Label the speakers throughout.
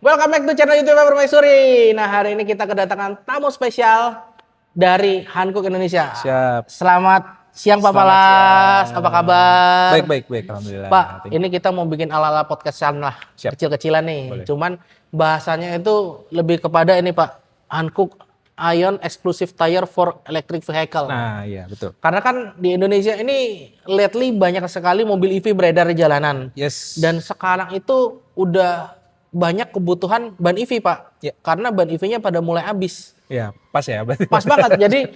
Speaker 1: Welcome back to channel YouTube Permaisuri. Nah, hari ini kita kedatangan tamu spesial dari Hankook Indonesia.
Speaker 2: Siap.
Speaker 1: Selamat siang Pak
Speaker 2: Selamat
Speaker 1: Palas.
Speaker 2: siang.
Speaker 1: Apa kabar?
Speaker 2: Baik, alhamdulillah.
Speaker 1: Pak, ini kita mau bikin ala-ala podcastan lah.
Speaker 2: Siap.
Speaker 1: Kecil-kecilan nih.
Speaker 2: Boleh.
Speaker 1: Cuman bahasanya itu lebih kepada ini Pak. Hankook Ion Exclusive Tire for Electric Vehicle.
Speaker 2: Nah, iya betul.
Speaker 1: Karena kan di Indonesia ini lately banyak sekali mobil EV beredar di jalanan.
Speaker 2: Yes.
Speaker 1: Dan sekarang itu udah banyak kebutuhan ban EV Pak.
Speaker 2: Ya.
Speaker 1: Karena ban EV-nya pada mulai habis.
Speaker 2: Ya, pas ya berarti.
Speaker 1: Pas banget. Jadi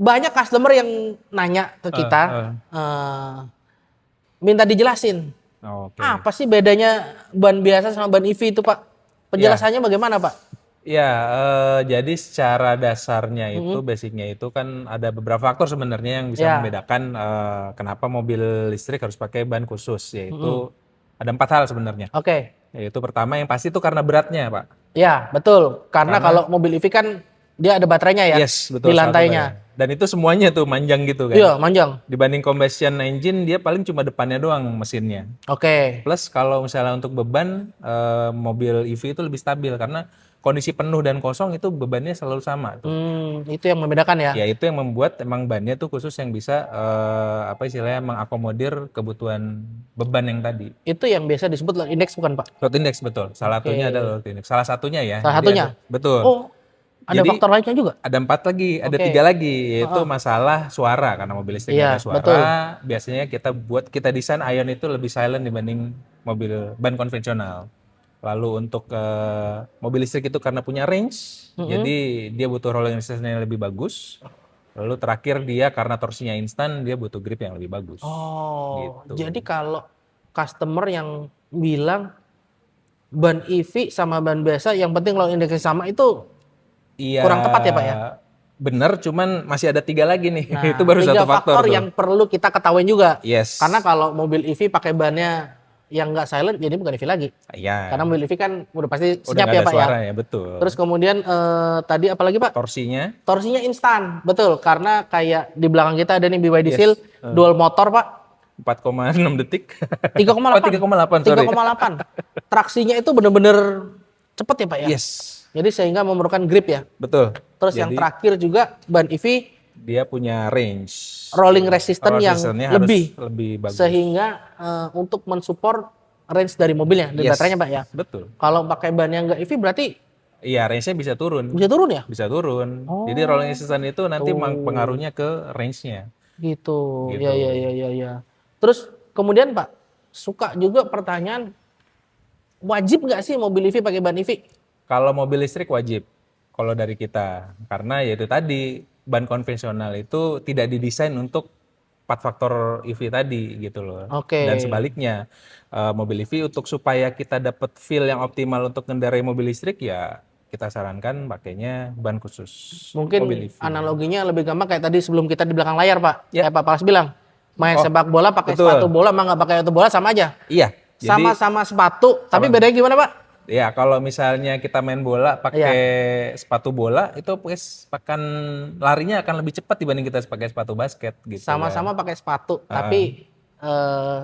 Speaker 1: banyak customer yang nanya ke kita. Minta dijelasin.
Speaker 2: Oke.
Speaker 1: Apa sih bedanya ban biasa sama ban EV itu Pak? Penjelasannya bagaimana Pak?
Speaker 2: Ya, jadi secara dasarnya itu, basicnya itu kan ada beberapa faktor sebenarnya yang bisa membedakan kenapa mobil listrik harus pakai ban khusus, yaitu ada 4 hal sebenarnya.
Speaker 1: Oke.
Speaker 2: Yaitu pertama yang pasti itu karena beratnya, Pak.
Speaker 1: Ya, betul. Karena kalau mobil EV kan dia ada baterainya ya
Speaker 2: Yes, betul.
Speaker 1: di lantainya.
Speaker 2: Dan itu semuanya tuh manjang gitu kan.
Speaker 1: Iya, manjang.
Speaker 2: Dibanding combustion engine, dia paling cuma depannya doang mesinnya.
Speaker 1: Oke.
Speaker 2: Plus kalau misalnya untuk beban, mobil EV itu lebih stabil karena kondisi penuh dan kosong itu bebannya selalu sama tuh.
Speaker 1: Itu yang membedakan ya.
Speaker 2: Ya itu yang membuat emang bannya tuh khusus yang bisa apa istilahnya mengakomodir kebutuhan beban yang tadi.
Speaker 1: Itu yang biasa disebut load index bukan Pak?
Speaker 2: Load index betul. Salah satunya adalah load index. Salah satunya ya.
Speaker 1: Salah
Speaker 2: Jadi
Speaker 1: satunya?
Speaker 2: betul.
Speaker 1: Oh, ada
Speaker 2: Jadi,
Speaker 1: faktor lainnya juga?
Speaker 2: Ada 4 lagi, ada 3 lagi, yaitu masalah suara karena mobil listrik
Speaker 1: Iya,
Speaker 2: ada suara.
Speaker 1: betul.
Speaker 2: Biasanya kita desain Ion itu lebih silent dibanding mobil ban konvensional. Lalu untuk mobil listrik itu karena punya range, jadi dia butuh rolling resistance yang lebih bagus. Lalu terakhir dia karena torsinya instan, dia butuh grip yang lebih bagus.
Speaker 1: Oh,
Speaker 2: Gitu.
Speaker 1: jadi kalau customer yang bilang ban EV sama ban biasa yang penting load indexnya sama itu
Speaker 2: Iya,
Speaker 1: kurang tepat ya Pak ya?
Speaker 2: bener, cuman masih ada 3 lagi nih.
Speaker 1: Nah,
Speaker 2: Itu baru
Speaker 1: 3
Speaker 2: satu faktor tuh.
Speaker 1: yang perlu kita ketahui juga.
Speaker 2: Yes.
Speaker 1: Karena kalau mobil EV pakai bannya yang nggak silent, jadi bukan EV lagi.
Speaker 2: Iya.
Speaker 1: Karena mobil EV kan udah pasti
Speaker 2: Udah
Speaker 1: senyap
Speaker 2: nggak
Speaker 1: ya
Speaker 2: ada
Speaker 1: Pak ya.
Speaker 2: suara ya, betul.
Speaker 1: Terus kemudian tadi apa lagi Pak?
Speaker 2: Torsinya
Speaker 1: Torsinya instan, betul. Karena kayak di belakang kita ada nih BYD
Speaker 2: Yes.
Speaker 1: Seal dual motor Pak.
Speaker 2: 4,6 detik.
Speaker 1: 3,8.
Speaker 2: Oh, 3,8, sorry.
Speaker 1: 3,8. Traksinya itu bener-bener cepet ya Pak ya?
Speaker 2: Yes.
Speaker 1: Jadi sehingga memerlukan grip ya.
Speaker 2: Betul.
Speaker 1: Terus yang
Speaker 2: Jadi,
Speaker 1: terakhir juga ban EV
Speaker 2: dia punya range.
Speaker 1: rolling resistance yang
Speaker 2: Resistannya harus lebih bagus.
Speaker 1: sehingga untuk mensupport range dari mobilnya, dari
Speaker 2: Yes.
Speaker 1: baterainya Pak ya.
Speaker 2: Betul.
Speaker 1: Kalau pakai ban yang enggak EV berarti
Speaker 2: Iya, range-nya bisa turun.
Speaker 1: bisa turun ya?
Speaker 2: Bisa turun.
Speaker 1: Oh.
Speaker 2: Jadi rolling resistance itu nanti pengaruhnya ke range-nya.
Speaker 1: Gitu.
Speaker 2: Gitu.
Speaker 1: Ya. Terus kemudian Pak, suka juga pertanyaan, wajib nggak sih mobil EV pakai ban EV?
Speaker 2: Kalau mobil listrik wajib. Kalau dari kita, karena ya itu tadi ban konvensional itu tidak didesain untuk 4 faktor EV tadi gitu loh.
Speaker 1: Oke.
Speaker 2: Dan sebaliknya, mobil EV untuk supaya kita dapat feel yang optimal untuk mengendarai mobil listrik ya kita sarankan pakainya ban khusus.
Speaker 1: Mungkin
Speaker 2: mobil EV.
Speaker 1: analoginya lebih gampang kayak tadi sebelum kita di belakang layar Pak.
Speaker 2: Ya.
Speaker 1: Kayak Pak Palas bilang, main
Speaker 2: Oh,
Speaker 1: sepak bola pakai
Speaker 2: betul.
Speaker 1: sepatu bola sama nggak pakai sepatu bola sama aja.
Speaker 2: Iya. Jadi
Speaker 1: Sama-sama sepatu, tapi bedanya gimana Pak?
Speaker 2: ya kalau misalnya kita main bola pakai sepatu bola itu akan larinya akan lebih cepat dibanding kita pakai sepatu basket gitu.
Speaker 1: Sama-sama pakai sepatu, tapi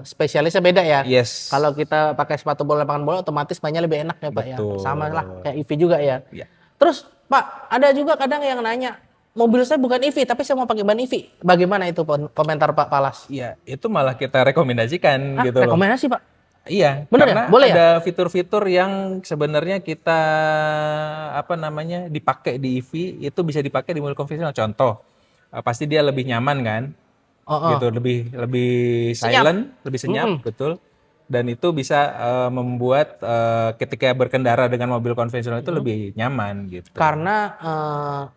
Speaker 1: spesialisnya beda ya.
Speaker 2: Yes.
Speaker 1: Kalau kita pakai sepatu bola lapangan bola otomatis mainnya lebih enak ya Pak ya.
Speaker 2: Betul.
Speaker 1: Sama lah kayak EV juga ya.
Speaker 2: Iya.
Speaker 1: Terus Pak, ada juga kadang yang nanya, mobil saya bukan EV tapi saya mau pakai ban EV. Bagaimana itu komentar Pak Palas?
Speaker 2: Iya, itu malah kita rekomendasikan gitu loh.
Speaker 1: Rekomendasi Pak?
Speaker 2: Iya,
Speaker 1: Bener
Speaker 2: karena
Speaker 1: ya? Boleh
Speaker 2: ada fitur-fitur yang sebenarnya kita dipakai di EV itu bisa dipakai di mobil konvensional. Contoh, pasti dia lebih nyaman kan? Gitu, lebih silent, lebih senyap, betul. Dan itu bisa membuat ketika berkendara dengan mobil konvensional itu lebih nyaman gitu.
Speaker 1: Karena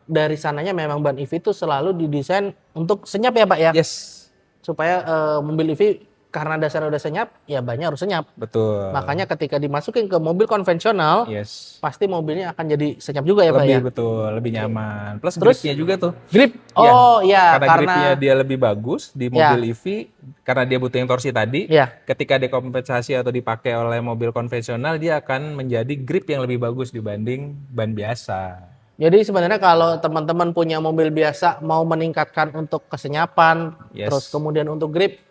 Speaker 1: dari sananya memang ban EV itu selalu didesain untuk senyap ya Pak ya.
Speaker 2: Yes,
Speaker 1: Supaya mobil EV karena dasarnya udah senyap, ya bannya harus senyap.
Speaker 2: betul.
Speaker 1: Makanya ketika dimasukin ke mobil konvensional,
Speaker 2: Yes.
Speaker 1: pasti mobilnya akan jadi senyap juga ya Pak ya.
Speaker 2: Lebih betul, lebih nyaman. Plus
Speaker 1: Terus,
Speaker 2: gripnya juga tuh.
Speaker 1: Grip, oh iya
Speaker 2: Karena gripnya dia lebih bagus di mobil EV karena dia butuh yang torsi tadi.
Speaker 1: ya.
Speaker 2: Ketika dikompensasi atau dipakai oleh mobil konvensional, dia akan menjadi grip yang lebih bagus dibanding ban biasa.
Speaker 1: Jadi sebenarnya kalau teman-teman punya mobil biasa mau meningkatkan untuk kesenyapan,
Speaker 2: Yes.
Speaker 1: terus kemudian untuk grip,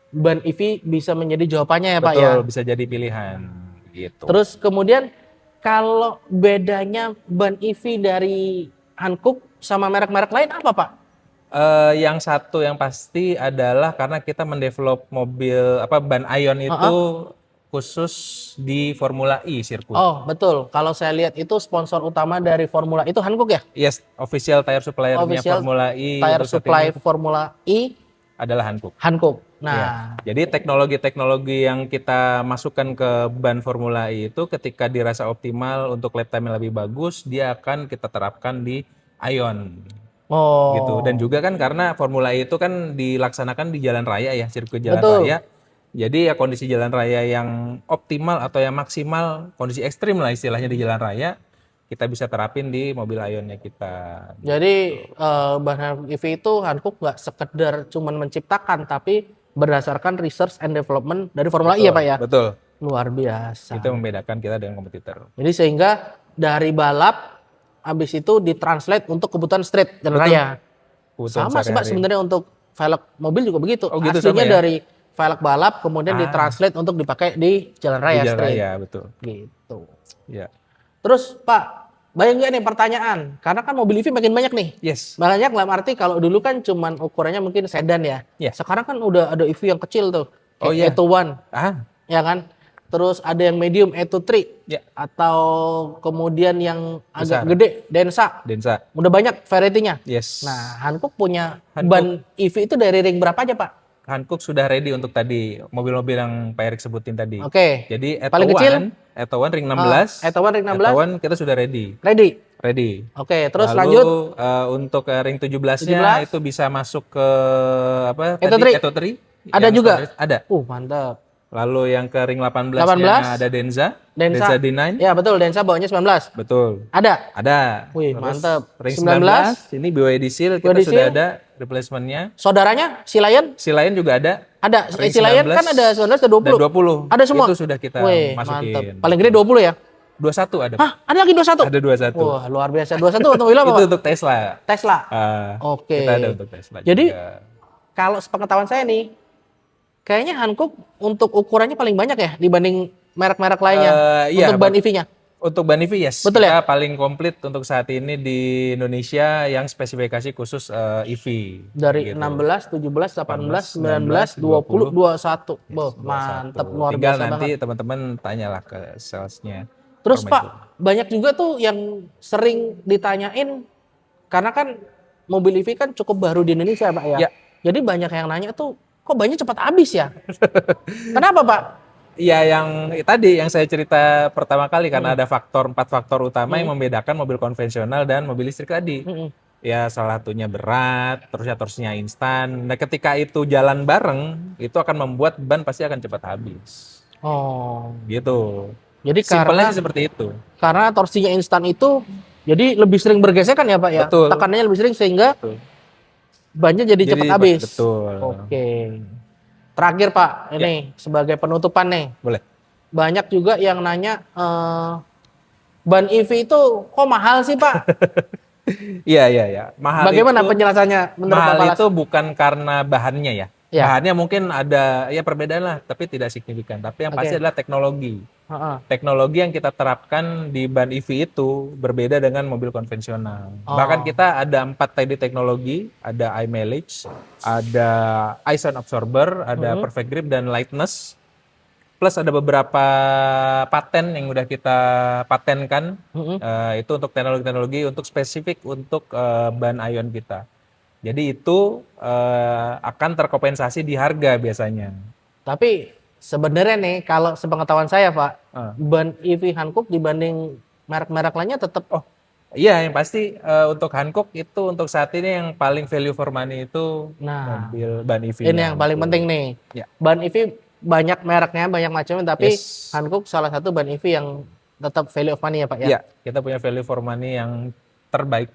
Speaker 1: ban EV bisa menjadi jawabannya ya Pak
Speaker 2: Betul,
Speaker 1: ya.
Speaker 2: bisa jadi pilihan gitu.
Speaker 1: Terus kemudian kalau bedanya ban EV dari Hankook sama merek-merek lain apa Pak?
Speaker 2: Yang satu yang pasti adalah karena kita mendevelop mobil ban Ion itu khusus di Formula E sirkuit.
Speaker 1: Oh betul, kalau saya lihat itu sponsor utama dari Formula itu Hankook ya?
Speaker 2: Yes, official tire supplier-nya
Speaker 1: Official
Speaker 2: Formula E
Speaker 1: tire
Speaker 2: untuk saat
Speaker 1: supply
Speaker 2: ini
Speaker 1: Formula E
Speaker 2: adalah Hankook.
Speaker 1: Hankook.
Speaker 2: Ya.
Speaker 1: Nah,
Speaker 2: Jadi teknologi-teknologi yang kita masukkan ke ban Formula E itu ketika dirasa optimal untuk lap time yang lebih bagus, dia akan kita terapkan di Ion. Gitu.
Speaker 1: oh
Speaker 2: Dan juga kan karena Formula E itu kan dilaksanakan di jalan raya ya, sirkuit jalan
Speaker 1: betul.
Speaker 2: raya. Jadi ya kondisi jalan raya yang optimal atau yang maksimal, kondisi ekstrim lah istilahnya di jalan raya, kita bisa terapin di mobil Ionnya kita.
Speaker 1: Jadi ban EV itu Hankook nggak sekedar cuman menciptakan, tapi berdasarkan research and development dari Formula E ya Pak ya?
Speaker 2: Betul.
Speaker 1: Luar biasa.
Speaker 2: Itu membedakan kita dengan kompetitor.
Speaker 1: Jadi sehingga dari balap habis itu ditranslate untuk kebutuhan street jalan
Speaker 2: Betul.
Speaker 1: raya.
Speaker 2: Kebutuhan
Speaker 1: Sama sih Pak
Speaker 2: sehari-hari.
Speaker 1: sebenarnya untuk velg mobil juga begitu.
Speaker 2: Oh, gitu
Speaker 1: Aslinya
Speaker 2: sama ya?
Speaker 1: dari velg balap kemudian ditranslate untuk dipakai di jalan raya
Speaker 2: Di jalan
Speaker 1: street.
Speaker 2: raya, betul.
Speaker 1: Gitu.
Speaker 2: Ya.
Speaker 1: Terus Pak, banyak nggak nih pertanyaan? Karena kan mobil EV makin banyak nih.
Speaker 2: Yes.
Speaker 1: Banyak dalam arti kalau dulu kan cuman ukurannya mungkin sedan ya.
Speaker 2: Iya.
Speaker 1: Sekarang kan udah ada EV yang kecil tuh.
Speaker 2: Oh,
Speaker 1: Kayak
Speaker 2: iya.
Speaker 1: E21, ya kan? Terus ada yang medium E23
Speaker 2: Ya.
Speaker 1: atau kemudian yang agak
Speaker 2: Besar.
Speaker 1: gede Densa.
Speaker 2: Densa.
Speaker 1: Udah banyak variety-nya.
Speaker 2: Yes.
Speaker 1: Nah, Hankook punya
Speaker 2: Hankook.
Speaker 1: ban EV itu dari ring berapa aja, Pak?
Speaker 2: Hankook sudah ready untuk tadi mobil-mobil yang Pak Erik sebutin tadi.
Speaker 1: Oke.
Speaker 2: Jadi
Speaker 1: Paling kecil?
Speaker 2: Eto1 ring 16.
Speaker 1: Eto1 ring 16.
Speaker 2: Eto1 kita sudah ready.
Speaker 1: Ready.
Speaker 2: Ready.
Speaker 1: Oke, terus
Speaker 2: Lalu,
Speaker 1: lanjut
Speaker 2: untuk ring 17-nya
Speaker 1: 17.
Speaker 2: itu bisa masuk ke
Speaker 1: Eto3.
Speaker 2: Eto3.
Speaker 1: Ada
Speaker 2: yang
Speaker 1: juga?
Speaker 2: standar. Ada.
Speaker 1: Mantap.
Speaker 2: Lalu yang ke ring 18-nya
Speaker 1: 18.
Speaker 2: ada Denza.
Speaker 1: Densa
Speaker 2: D9.
Speaker 1: Ya, betul. Densa bawahnya 19.
Speaker 2: Betul.
Speaker 1: Ada.
Speaker 2: Ada.
Speaker 1: Wih,
Speaker 2: Terus
Speaker 1: mantap.
Speaker 2: Ring
Speaker 1: 19.
Speaker 2: 19 ini BYD Seal kita
Speaker 1: BYD
Speaker 2: sudah
Speaker 1: Seal.
Speaker 2: ada replacement-nya.
Speaker 1: Saudaranya, si Lion?
Speaker 2: Si lain juga ada.
Speaker 1: Ada.
Speaker 2: Ring
Speaker 1: Si Lion
Speaker 2: 19
Speaker 1: kan ada 19 dan 20.
Speaker 2: Dan 20.
Speaker 1: Ada semua?
Speaker 2: Itu sudah kita
Speaker 1: Wih,
Speaker 2: masukin.
Speaker 1: mantap. Paling gede 20 ya?
Speaker 2: 21 ada.
Speaker 1: Hah, ada lagi 21?
Speaker 2: Ada 21.
Speaker 1: Wah, luar biasa. 21 otomobil apa,
Speaker 2: Itu
Speaker 1: Pak?
Speaker 2: untuk Tesla.
Speaker 1: Tesla.
Speaker 2: Ah,
Speaker 1: Oke.
Speaker 2: Kita ada untuk Tesla
Speaker 1: Jadi,
Speaker 2: juga.
Speaker 1: kalau sepengetahuan saya nih, kayaknya Hankook untuk ukurannya paling banyak ya dibanding merek-merek lainnya
Speaker 2: Iya,
Speaker 1: untuk ban EV-nya.
Speaker 2: Untuk ban EV, yes.
Speaker 1: Betul ya?
Speaker 2: Kita paling komplit untuk saat ini di Indonesia yang spesifikasi khusus EV.
Speaker 1: Dari
Speaker 2: gitu.
Speaker 1: 16, 17, 18, 19, 20, 21. Boh, mantep, luar
Speaker 2: Tinggal
Speaker 1: biasa
Speaker 2: nanti
Speaker 1: banget.
Speaker 2: teman-teman tanyalah ke salesnya.
Speaker 1: Terus
Speaker 2: Format
Speaker 1: Pak,
Speaker 2: itu.
Speaker 1: banyak juga tuh yang sering ditanyain, karena kan mobil EV kan cukup baru di Indonesia Pak ya.
Speaker 2: Ya.
Speaker 1: Jadi banyak yang nanya tuh, kok bannya cepat habis ya? Kenapa Pak?
Speaker 2: Iya, yang tadi yang saya cerita pertama kali karena ada 4 faktor utama yang membedakan mobil konvensional dan mobil listrik tadi. Ya salah satunya berat, terus ya torsinya instan. Nah ketika itu jalan bareng, itu akan membuat ban pasti akan cepat habis.
Speaker 1: Oh,
Speaker 2: Gitu.
Speaker 1: jadi
Speaker 2: Simpelnya sih seperti itu.
Speaker 1: karena torsinya instan itu, jadi lebih sering bergesekan ya Pak ya?
Speaker 2: Betul.
Speaker 1: Tekanannya lebih sering sehingga
Speaker 2: Betul.
Speaker 1: bannya jadi cepat habis.
Speaker 2: Betul.
Speaker 1: Oke. Terakhir Pak, ini sebagai penutupan nih.
Speaker 2: Boleh.
Speaker 1: Banyak juga yang nanya, ban EV itu kok mahal sih Pak?
Speaker 2: Iya. Mahal
Speaker 1: Bagaimana
Speaker 2: itu,
Speaker 1: penjelasannya menurut
Speaker 2: mahal
Speaker 1: Bapak Las?
Speaker 2: itu bukan karena bahannya ya.
Speaker 1: Ya.
Speaker 2: Bahannya mungkin ada ya perbedaan lah, tapi tidak signifikan. Tapi yang pasti
Speaker 1: Oke.
Speaker 2: adalah teknologi.
Speaker 1: Heeh.
Speaker 2: Teknologi yang kita terapkan di ban EV itu berbeda dengan mobil konvensional.
Speaker 1: Oh.
Speaker 2: Bahkan kita ada 4 tadi teknologi, ada eye mileage, ada eye sound absorber, ada perfect grip dan lightness. Plus ada beberapa paten yang udah kita patenkan. Itu untuk teknologi-teknologi untuk spesifik untuk ban Ion kita. Jadi itu akan terkompensasi di harga biasanya.
Speaker 1: Tapi sebenarnya nih, kalau sepengetahuan saya Pak,
Speaker 2: Ah.
Speaker 1: ban EV Hankook dibanding merek-merek lainnya tetap
Speaker 2: Iya, yang pasti untuk Hankook itu untuk saat ini yang paling value for money itu
Speaker 1: Nah,
Speaker 2: mobil ban EV.
Speaker 1: ini yang paling penting nih.
Speaker 2: Ya.
Speaker 1: Ban EV banyak mereknya, banyak macamnya, tapi
Speaker 2: Yes.
Speaker 1: Hankook salah satu ban EV yang tetap value of money ya Pak ya.
Speaker 2: Iya, kita punya value for money yang terbaik.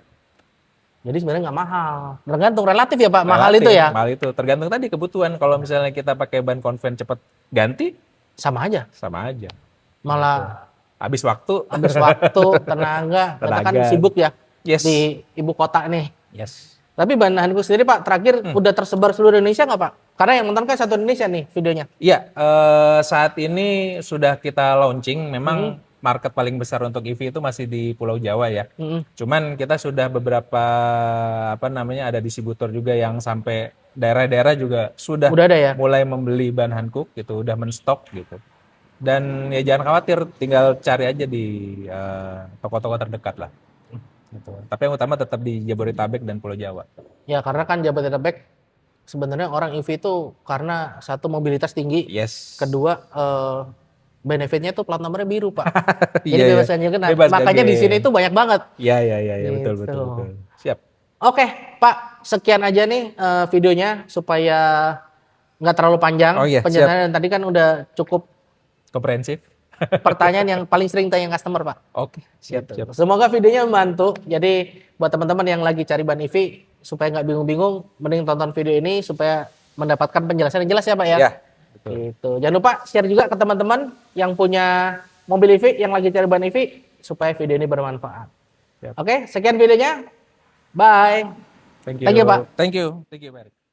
Speaker 1: Jadi sebenarnya nggak mahal. Tergantung relatif ya Pak, mahal itu ya.
Speaker 2: Mahal itu tergantung tadi kebutuhan. Kalau misalnya kita pakai ban konven cepat ganti,
Speaker 1: Sama aja.
Speaker 2: sama aja.
Speaker 1: Malah
Speaker 2: Habis waktu.
Speaker 1: habis waktu, tenaga, kita kan
Speaker 2: Tenaga.
Speaker 1: sibuk ya
Speaker 2: Yes.
Speaker 1: di ibu kota nih.
Speaker 2: Yes.
Speaker 1: Tapi ban Hankook sendiri Pak, terakhir udah tersebar seluruh Indonesia nggak Pak? Karena yang nonton kan satu Indonesia nih videonya.
Speaker 2: Iya, saat ini sudah kita launching. Memang market paling besar untuk EV itu masih di Pulau Jawa ya.
Speaker 1: Mm-mm.
Speaker 2: Cuman kita sudah beberapa ada distributor juga yang sampai daerah-daerah juga sudah
Speaker 1: Udah ada ya?
Speaker 2: mulai membeli ban Hankook gitu, udah menstok gitu. Dan ya jangan khawatir, tinggal cari aja di toko-toko terdekat lah. Gitu. Tapi yang utama tetap di Jabodetabek dan Pulau Jawa.
Speaker 1: Ya karena kan Jabodetabek sebenarnya orang EV itu karena satu mobilitas tinggi,
Speaker 2: Yes.
Speaker 1: kedua benefitnya tuh plat nomornya biru Pak. Jadi
Speaker 2: Iya,
Speaker 1: bebas
Speaker 2: iya.
Speaker 1: ganjil genap.
Speaker 2: Bebas
Speaker 1: Makanya di
Speaker 2: ganjil.
Speaker 1: sini tuh banyak banget.
Speaker 2: Iya, betul,
Speaker 1: Gitu.
Speaker 2: betul. Siap.
Speaker 1: Oke Pak, sekian aja nih videonya supaya nggak terlalu panjang
Speaker 2: Oh iya,
Speaker 1: penjelasannya. Dan tadi kan udah cukup
Speaker 2: Komprehensif.
Speaker 1: pertanyaan yang paling sering tanya customer Pak.
Speaker 2: Oke, siap,
Speaker 1: Gitu.
Speaker 2: siap.
Speaker 1: Semoga videonya membantu. Jadi buat teman-teman yang lagi cari ban EV supaya nggak bingung-bingung, mending tonton video ini supaya mendapatkan penjelasan yang jelas ya Pak ya.
Speaker 2: Ya, betul.
Speaker 1: Gitu. Jangan lupa share juga ke teman-teman yang punya mobil EV yang lagi cari ban EV supaya video ini bermanfaat.
Speaker 2: Siap.
Speaker 1: Oke, sekian videonya. Bye.
Speaker 2: Thank you.
Speaker 1: Thank you, Pak.
Speaker 2: Thank you. Thank you, Pak Erick.